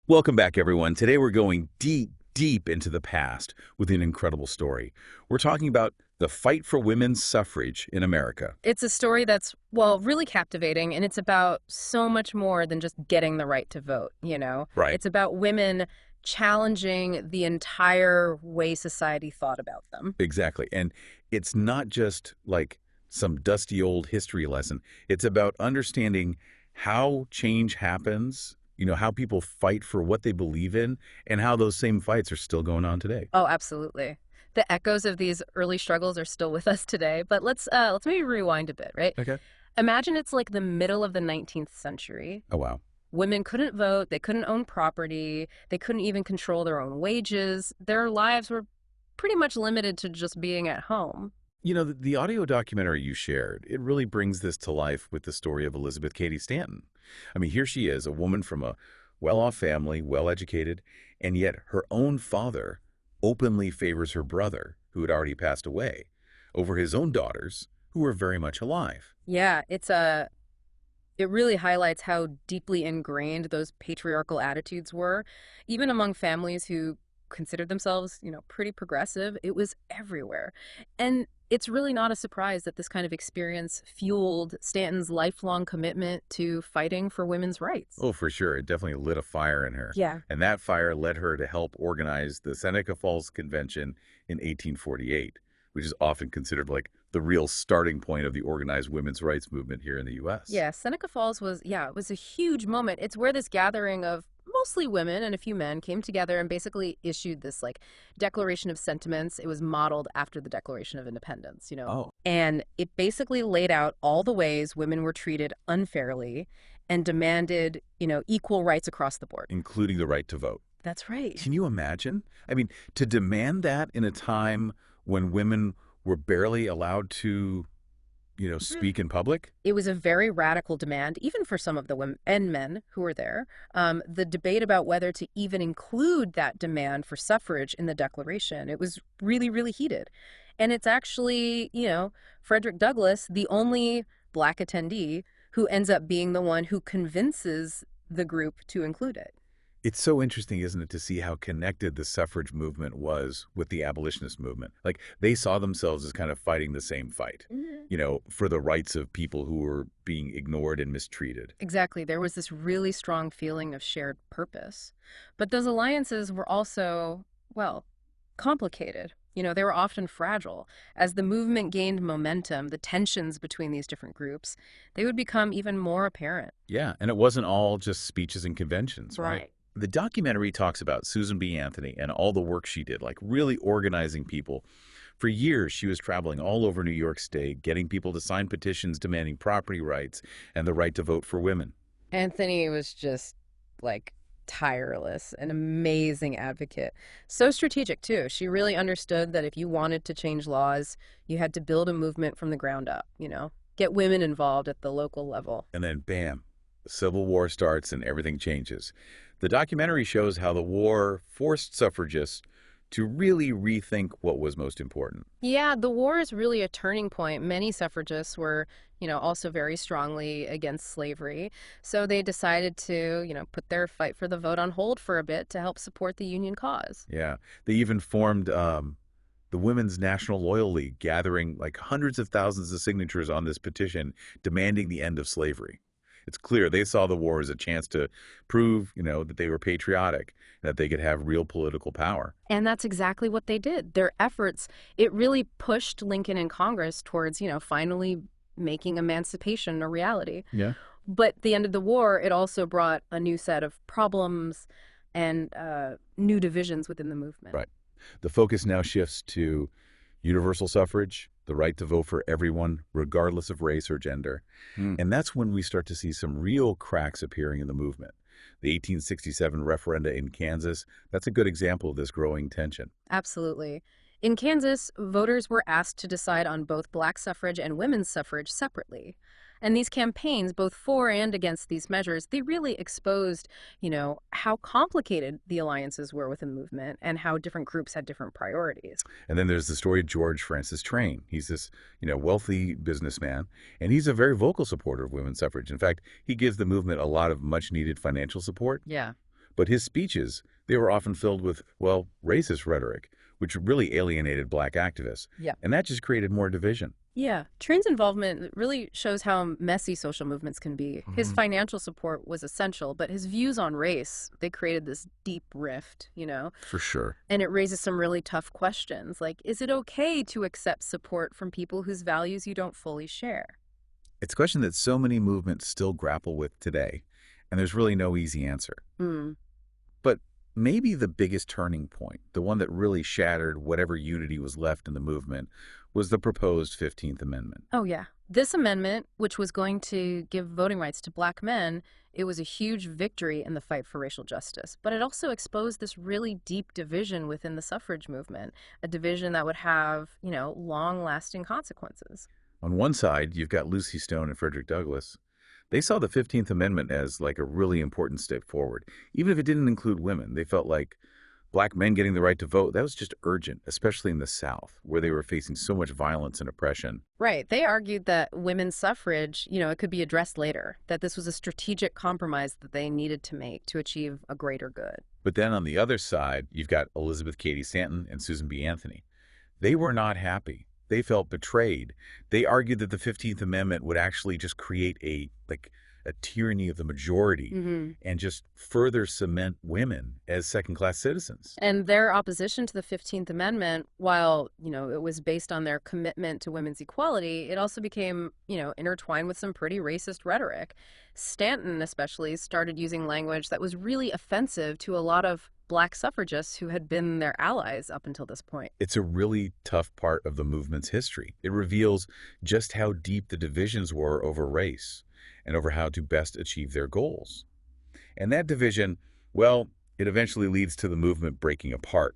Welcome back, everyone. Today we're going deep, deep into the past with an incredible story. We're talking about the fight for women's suffrage in America. It's a story that's, well, really captivating, and it's about so much more than just getting the right to vote, you know? Right. It's about women challenging the entire way society thought about them. Exactly. And it's not just like some dusty old history lesson. It's about understanding how change happens, how people fight for what they believe in, and how those same fights are still going on today. Oh, absolutely. The echoes of these early struggles are still with us today, but let's maybe rewind a bit, right? Okay. Imagine it's like the middle of the 19th century. Oh, wow. Women couldn't vote, they couldn't own property, they couldn't even control their own wages. Their lives were pretty much limited to just being at home. The audio documentary you shared, it really brings this to life with the story of Elizabeth Cady Stanton. I mean, here she is, a woman from a well-off family, well-educated, and yet her own father openly favors her brother, who had already passed away, over his own daughters, who were very much alive. Yeah, it really highlights how deeply ingrained those patriarchal attitudes were. Even among families who considered themselves, pretty progressive, it was everywhere. And it's really not a surprise that this kind of experience fueled Stanton's lifelong commitment to fighting for women's rights. Oh, for sure. It definitely lit a fire in her. Yeah. And that fire led her to help organize the Seneca Falls Convention in 1848, which is often considered like the real starting point of the organized women's rights movement here in the U.S. Yeah, Seneca Falls was, it was a huge moment. It's where this gathering of mostly women and a few men came together and basically issued this like Declaration of Sentiments. It was modeled after the Declaration of Independence. Oh, And it basically laid out all the ways women were treated unfairly and demanded, equal rights across the board. including the right to vote. That's right. Can you imagine? I mean, to demand that in a time when women were barely allowed to, speak in public? It was a very radical demand, even for some of the women and men who were there. The debate about whether to even include that demand for suffrage in the Declaration, it was really, really heated. And it's actually, Frederick Douglass, the only Black attendee, who ends up being the one who convinces the group to include it. It's so interesting, isn't it, to see how connected the suffrage movement was with the abolitionist movement. Like, they saw themselves as kind of fighting the same fight, for the rights of people who were being ignored and mistreated. Exactly. There was this really strong feeling of shared purpose. But those alliances were also, well, complicated. They were often fragile. As the movement gained momentum, the tensions between these different groups, they would become even more apparent. Yeah, and it wasn't all just speeches and conventions, right? Right. The documentary talks about Susan B. Anthony and all the work she did, like really organizing people. For years, she was traveling all over New York State, getting people to sign petitions demanding property rights and the right to vote for women. Anthony was just like tireless, an amazing advocate. So strategic, too. She really understood that if you wanted to change laws, you had to build a movement from the ground up, get women involved at the local level. And then, bam, the Civil War starts and everything changes. The documentary shows how the war forced suffragists to really rethink what was most important. Yeah, the war is really a turning point. Many suffragists were, also very strongly against slavery. So they decided to, put their fight for the vote on hold for a bit to help support the Union cause. Yeah, they even formed the Women's National Loyal League, gathering like hundreds of thousands of signatures on this petition demanding the end of slavery. It's clear they saw the war as a chance to prove, that they were patriotic, that they could have real political power. And that's exactly what they did. Their efforts, it really pushed Lincoln and Congress towards, finally making emancipation a reality. Yeah. But at the end of the war, it also brought a new set of problems and new divisions within the movement. Right. The focus now shifts to universal suffrage, the right to vote for everyone, regardless of race or gender. And that's when we start to see some real cracks appearing in the movement. The 1867 referenda in Kansas, that's a good example of this growing tension. Absolutely. In Kansas, voters were asked to decide on both Black suffrage and women's suffrage separately. And these campaigns, both for and against these measures, they really exposed, how complicated the alliances were within the movement and how different groups had different priorities. And then there's the story of George Francis Train. He's this, wealthy businessman, and he's a very vocal supporter of women's suffrage. In fact, he gives the movement a lot of much-needed financial support. Yeah. But his speeches, they were often filled with, well, racist rhetoric, which really alienated black activists. Yeah. And that just created more division. Yeah, Train's involvement really shows how messy social movements can be. His financial support was essential, but his views on race, they created this deep rift, For sure. and it raises some really tough questions, like, is it okay to accept support from people whose values you don't fully share? It's a question that so many movements still grapple with today, and there's really no easy answer. Hmm. But maybe the biggest turning point, the one that really shattered whatever unity was left in the movement, was the proposed 15th Amendment. Oh, yeah. This amendment, which was going to give voting rights to black men, it was a huge victory in the fight for racial justice. But it also exposed this really deep division within the suffrage movement, a division that would have, long-lasting consequences. On one side, you've got Lucy Stone and Frederick Douglass. They saw the 15th Amendment as like a really important step forward. Even if it didn't include women, they felt like black men getting the right to vote, that was just urgent, especially in the South, where they were facing so much violence and oppression. Right. They argued that women's suffrage, it could be addressed later, that this was a strategic compromise that they needed to make to achieve a greater good. But then on the other side, you've got Elizabeth Cady Stanton and Susan B. Anthony. They were not happy. They felt betrayed. They argued that the 15th Amendment would actually just create a tyranny of the majority and just further cement women as second-class citizens. And their opposition to the 15th Amendment, while, it was based on their commitment to women's equality, it also became, intertwined with some pretty racist rhetoric. Stanton especially started using language that was really offensive to a lot of black suffragists who had been their allies up until this point. It's a really tough part of the movement's history. It reveals just how deep the divisions were over race and over how to best achieve their goals. And that division, well, it eventually leads to the movement breaking apart.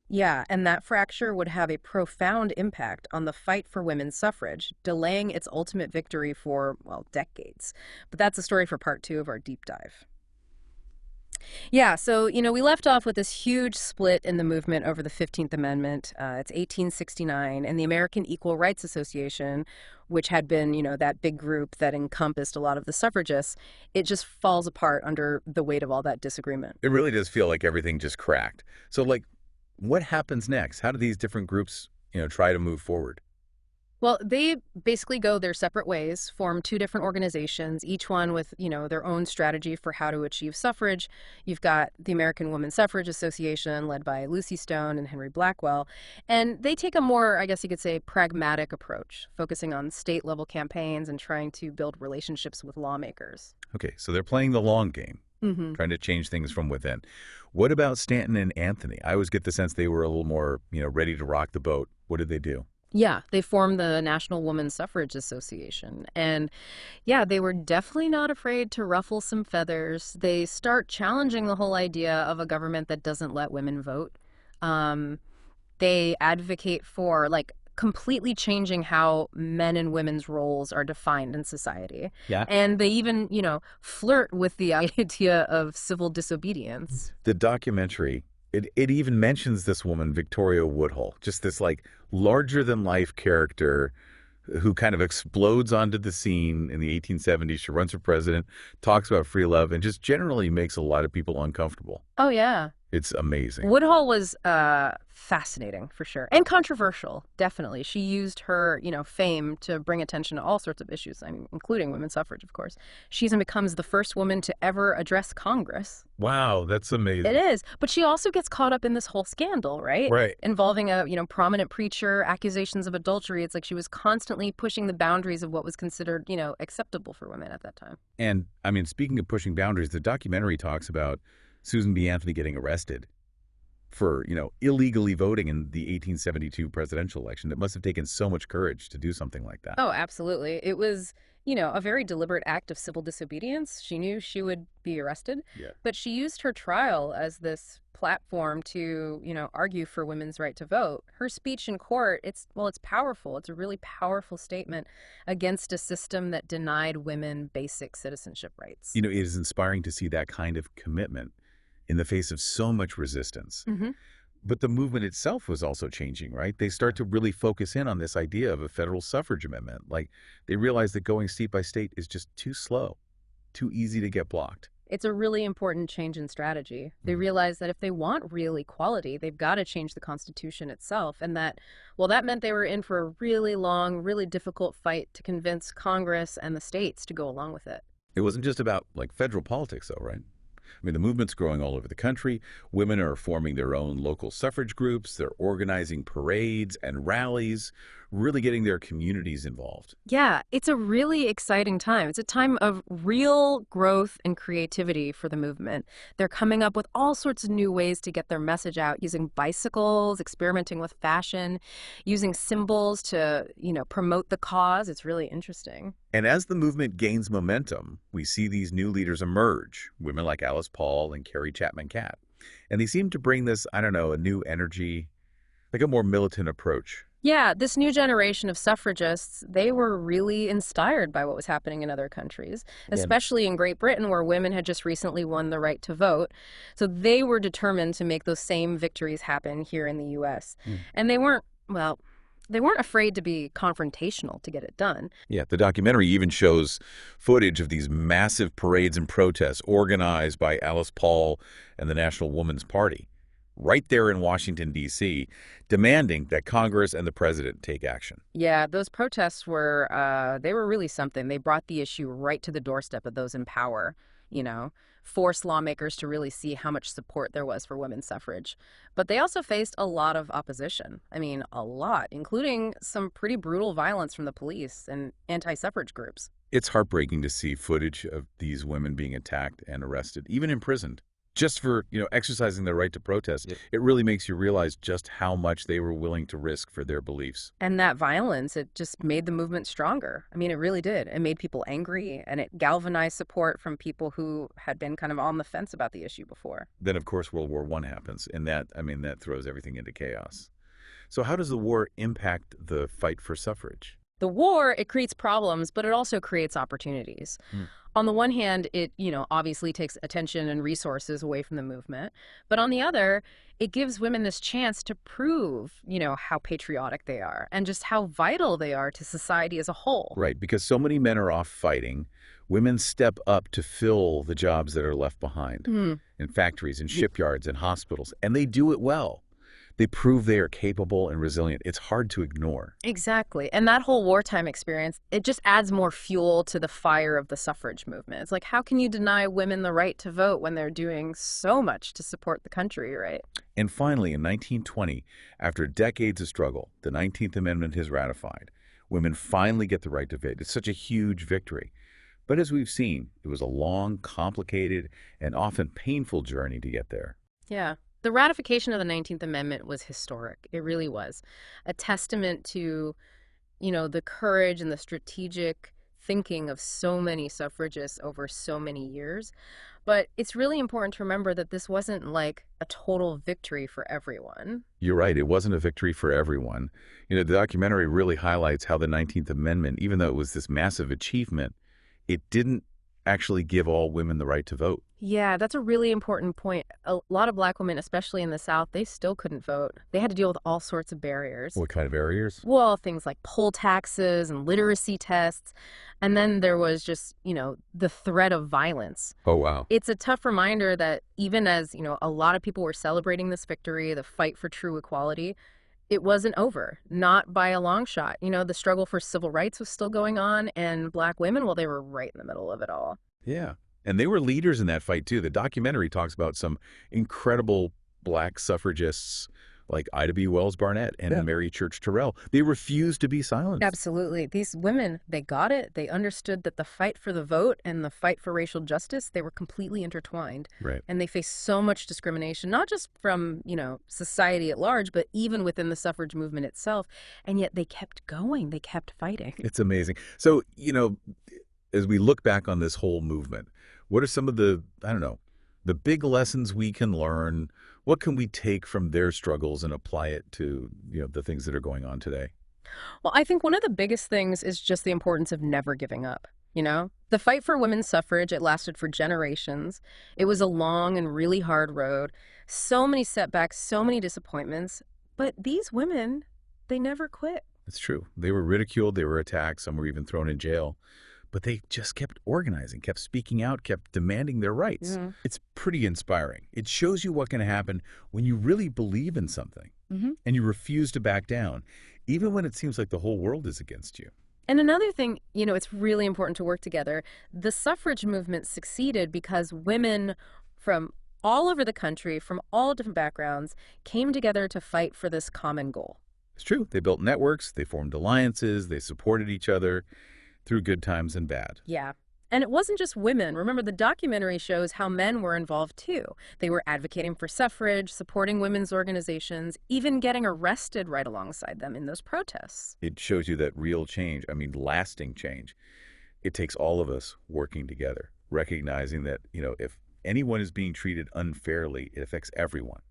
Yeah, and that fracture would have a profound impact on the fight for women's suffrage, delaying its ultimate victory for, well, decades. But that's a story for part 2 of our deep dive. Yeah, so, we left off with this huge split in the movement over the 15th Amendment. It's 1869, and the American Equal Rights Association, which had been, that big group that encompassed a lot of the suffragists, it just falls apart under the weight of all that disagreement. It really does feel like everything just cracked. So, what happens next? How do these different groups, try to move forward? Well, they basically go their separate ways, form 2 different organizations, each one with, their own strategy for how to achieve suffrage. You've got the American Women's Suffrage Association, led by Lucy Stone and Henry Blackwell, and they take a more, I guess you could say, pragmatic approach, focusing on state-level campaigns and trying to build relationships with lawmakers. Okay, so they're playing the long game, trying to change things from within. What about Stanton and Anthony? I always get the sense they were a little more, ready to rock the boat. What did they do? Yeah, they formed the National Women's Suffrage Association. And yeah, they were definitely not afraid to ruffle some feathers. They start challenging the whole idea of a government that doesn't let women vote. They advocate for, completely changing how men and women's roles are defined in society. Yeah. And they even, flirt with the idea of civil disobedience. The documentary, it even mentions this woman, Victoria Woodhull, just this larger-than-life character who kind of explodes onto the scene in the 1870s. She runs for president, talks about free love, and just generally makes a lot of people uncomfortable. Oh, yeah. It's amazing. Woodhull was fascinating, for sure, and controversial, definitely. She used her, fame to bring attention to all sorts of issues, including women's suffrage, of course. She even becomes the first woman to ever address Congress. Wow, that's amazing. It is, but she also gets caught up in this whole scandal, right? Right. Involving a, prominent preacher, accusations of adultery. It's like she was constantly pushing the boundaries of what was considered, acceptable for women at that time. And, speaking of pushing boundaries, the documentary talks about Susan B. Anthony getting arrested for, illegally voting in the 1872 presidential election. It must have taken so much courage to do something like that. Oh, absolutely. It was, a very deliberate act of civil disobedience. She knew she would be arrested, but she used her trial as this platform to, argue for women's right to vote. Her speech in court, it's powerful. It's a really powerful statement against a system that denied women basic citizenship rights. It is inspiring to see that kind of commitment in the face of so much resistance. But the movement itself was also changing, right? They start to really focus in on this idea of a federal suffrage amendment. They realize that going state by state is just too slow, too easy to get blocked. It's a really important change in strategy. They realized that if they want real equality, they've got to change the Constitution itself. And that, well, that meant they were in for a really long, really difficult fight to convince Congress and the states to go along with it. It wasn't just about like federal politics, though, right? I mean, the movement's growing all over the country. Women are forming their own local suffrage groups. They're organizing parades and rallies, really getting their communities involved. Yeah, it's a really exciting time. It's a time of real growth and creativity for the movement. They're coming up with all sorts of new ways to get their message out, using bicycles, experimenting with fashion, using symbols to, promote the cause. It's really interesting. And as the movement gains momentum, we see these new leaders emerge, women like Alice Paul and Carrie Chapman Catt. And they seem to bring this, I don't know, a new energy, like a more militant approach. Yeah, this new generation of suffragists, they were really inspired by what was happening in other countries, Yeah. especially in Great Britain, where women had just recently won the right to vote. So they were determined to make those same victories happen here in the U.S. Hmm. And they weren't afraid to be confrontational to get it done. Yeah, the documentary even shows footage of these massive parades and protests organized by Alice Paul and the National Woman's Party, right there in Washington, D.C., demanding that Congress and the president take action. Yeah, those protests they were really something. They brought the issue right to the doorstep of those in power, forced lawmakers to really see how much support there was for women's suffrage. But they also faced a lot of opposition. I mean, a lot, including some pretty brutal violence from the police and anti-suffrage groups. It's heartbreaking to see footage of these women being attacked and arrested, even imprisoned, just for, exercising their right to protest. Yep. It really makes you realize just how much they were willing to risk for their beliefs. And that violence, it just made the movement stronger. I mean, it really did. It made people angry, and it galvanized support from people who had been kind of on the fence about the issue before. Then, of course, World War I happens, and that throws everything into chaos. So how does the war impact the fight for suffrage? The war, it creates problems, but it also creates opportunities. On the one hand, it, obviously takes attention and resources away from the movement. But on the other, it gives women this chance to prove, how patriotic they are and just how vital they are to society as a whole. Right, because so many men are off fighting, women step up to fill the jobs that are left behind in factories, in shipyards, in hospitals, and they do it well. They prove they are capable and resilient. It's hard to ignore. Exactly. And that whole wartime experience, it just adds more fuel to the fire of the suffrage movement. It's like, how can you deny women the right to vote when they're doing so much to support the country, right? And finally, in 1920, after decades of struggle, the 19th Amendment is ratified. Women finally get the right to vote. It's such a huge victory. But as we've seen, it was a long, complicated, and often painful journey to get there. Yeah. The ratification of the 19th Amendment was historic. It really was. A testament to, the courage and the strategic thinking of so many suffragists over so many years. But it's really important to remember that this wasn't like a total victory for everyone. You're right. It wasn't a victory for everyone. The documentary really highlights how the 19th Amendment, even though it was this massive achievement, it didn't actually give all women the right to vote. Yeah, that's a really important point. A lot of Black women, especially in the South, they still couldn't vote. They had to deal with all sorts of barriers. What kind of barriers? Well, things like poll taxes and literacy tests. And then there was just, the threat of violence. Oh, wow. It's a tough reminder that even as, a lot of people were celebrating this victory, the fight for true equality, it wasn't over, not by a long shot. The struggle for civil rights was still going on, and Black women, well, they were right in the middle of it all. Yeah. And they were leaders in that fight, too. The documentary talks about some incredible Black suffragists like Ida B. Wells Barnett and Mary Church Terrell. They refused to be silenced. Absolutely. These women, they got it. They understood that the fight for the vote and the fight for racial justice, they were completely intertwined. Right. And they faced so much discrimination, not just from, society at large, but even within the suffrage movement itself. And yet they kept going. They kept fighting. It's amazing. So, as we look back on this whole movement, what are some of the big lessons we can learn? What can we take from their struggles and apply it to, the things that are going on today? Well, I think one of the biggest things is just the importance of never giving up. The fight for women's suffrage, it lasted for generations. It was a long and really hard road. So many setbacks, so many disappointments. But these women, they never quit. It's true. They were ridiculed. They were attacked. Some were even thrown in jail. but they just kept organizing, kept speaking out, kept demanding their rights. Yeah. It's pretty inspiring. It shows you what can happen when you really believe in something Hmm. and you refuse to back down, even when it seems like the whole world is against you. And another thing, it's really important to work together. The suffrage movement succeeded because women from all over the country, from all different backgrounds, came together to fight for this common goal. It's true. They built networks, they formed alliances, they supported each other through good times and bad. Yeah. And it wasn't just women. Remember, the documentary shows how men were involved too. They were advocating for suffrage, supporting women's organizations, even getting arrested right alongside them in those protests. It shows you that real change, I mean, lasting change, it takes all of us working together, recognizing that, if anyone is being treated unfairly, it affects everyone.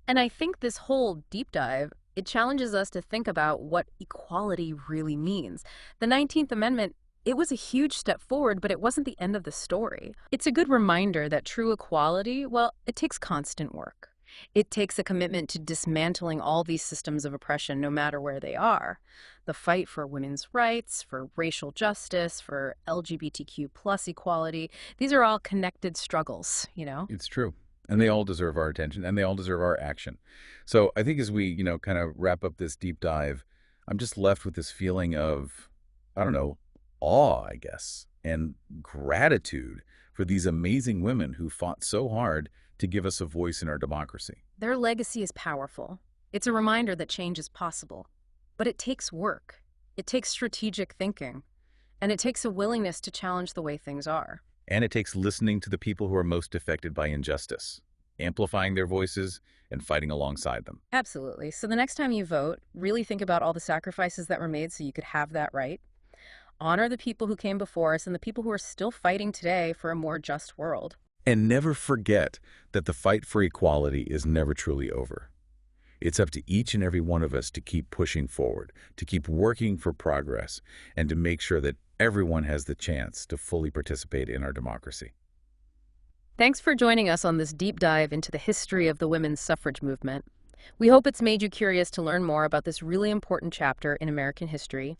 And I think this whole deep dive, it challenges us to think about what equality really means. The 19th Amendment, it was a huge step forward, but it wasn't the end of the story. It's a good reminder that true equality, well, it takes constant work. It takes a commitment to dismantling all these systems of oppression, no matter where they are. The fight for women's rights, for racial justice, for LGBTQ plus equality, these are all connected struggles. It's true. And they all deserve our attention and they all deserve our action. So I think as we, kind of wrap up this deep dive, I'm just left with this feeling of, I don't know, awe, I guess, and gratitude for these amazing women who fought so hard to give us a voice in our democracy. Their legacy is powerful. It's a reminder that change is possible. But it takes work. It takes strategic thinking. And it takes a willingness to challenge the way things are. And it takes listening to the people who are most affected by injustice, amplifying their voices and fighting alongside them. Absolutely. So the next time you vote, really think about all the sacrifices that were made so you could have that right. Honor the people who came before us and the people who are still fighting today for a more just world. And never forget that the fight for equality is never truly over. It's up to each and every one of us to keep pushing forward, to keep working for progress, and to make sure that everyone has the chance to fully participate in our democracy. Thanks for joining us on this deep dive into the history of the women's suffrage movement. We hope it's made you curious to learn more about this really important chapter in American history.